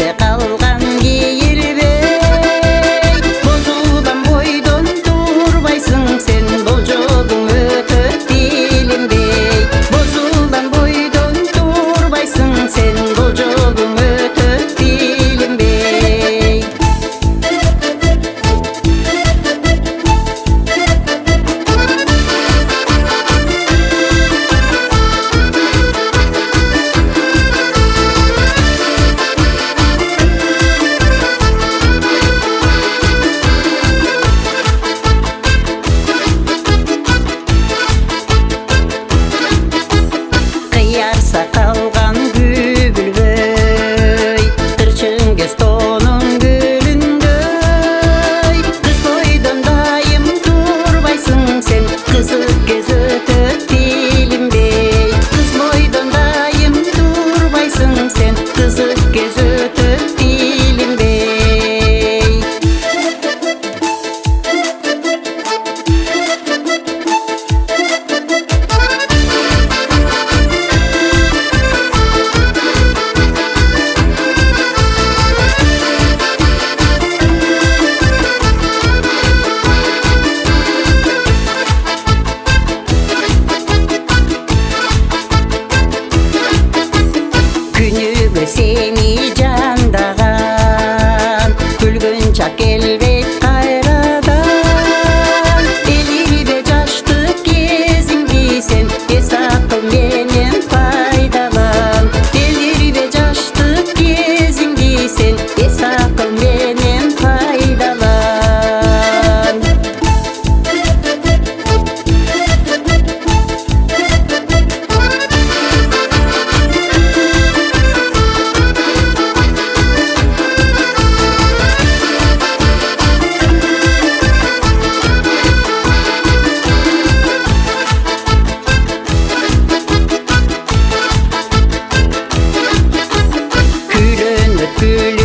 келсе қалған киілбей, бозулан бойдон турбайсың сен, бұл жолың өтіп билінбей. Бозулан бойдон турбайсың сен, бұл жолың өтіп билінбей. Қиярса қалған күбілбей, тырчың кез тонын гүліндей. Қыз бойдан дайым турбайсың сен, қызық кез өтіп билінбей. Қыз бойдан дайым турбайсың сен, қызық кез өтіп билінбей. Күнүгө сени жандаган, күлгөн чак келбейт кайрадан. Элибе жаштык кезиңди сен, эс акыл менен пайдалан. Элибе жаштык кезиңди сен, эс акыл менен пайдалан. Күлөнөт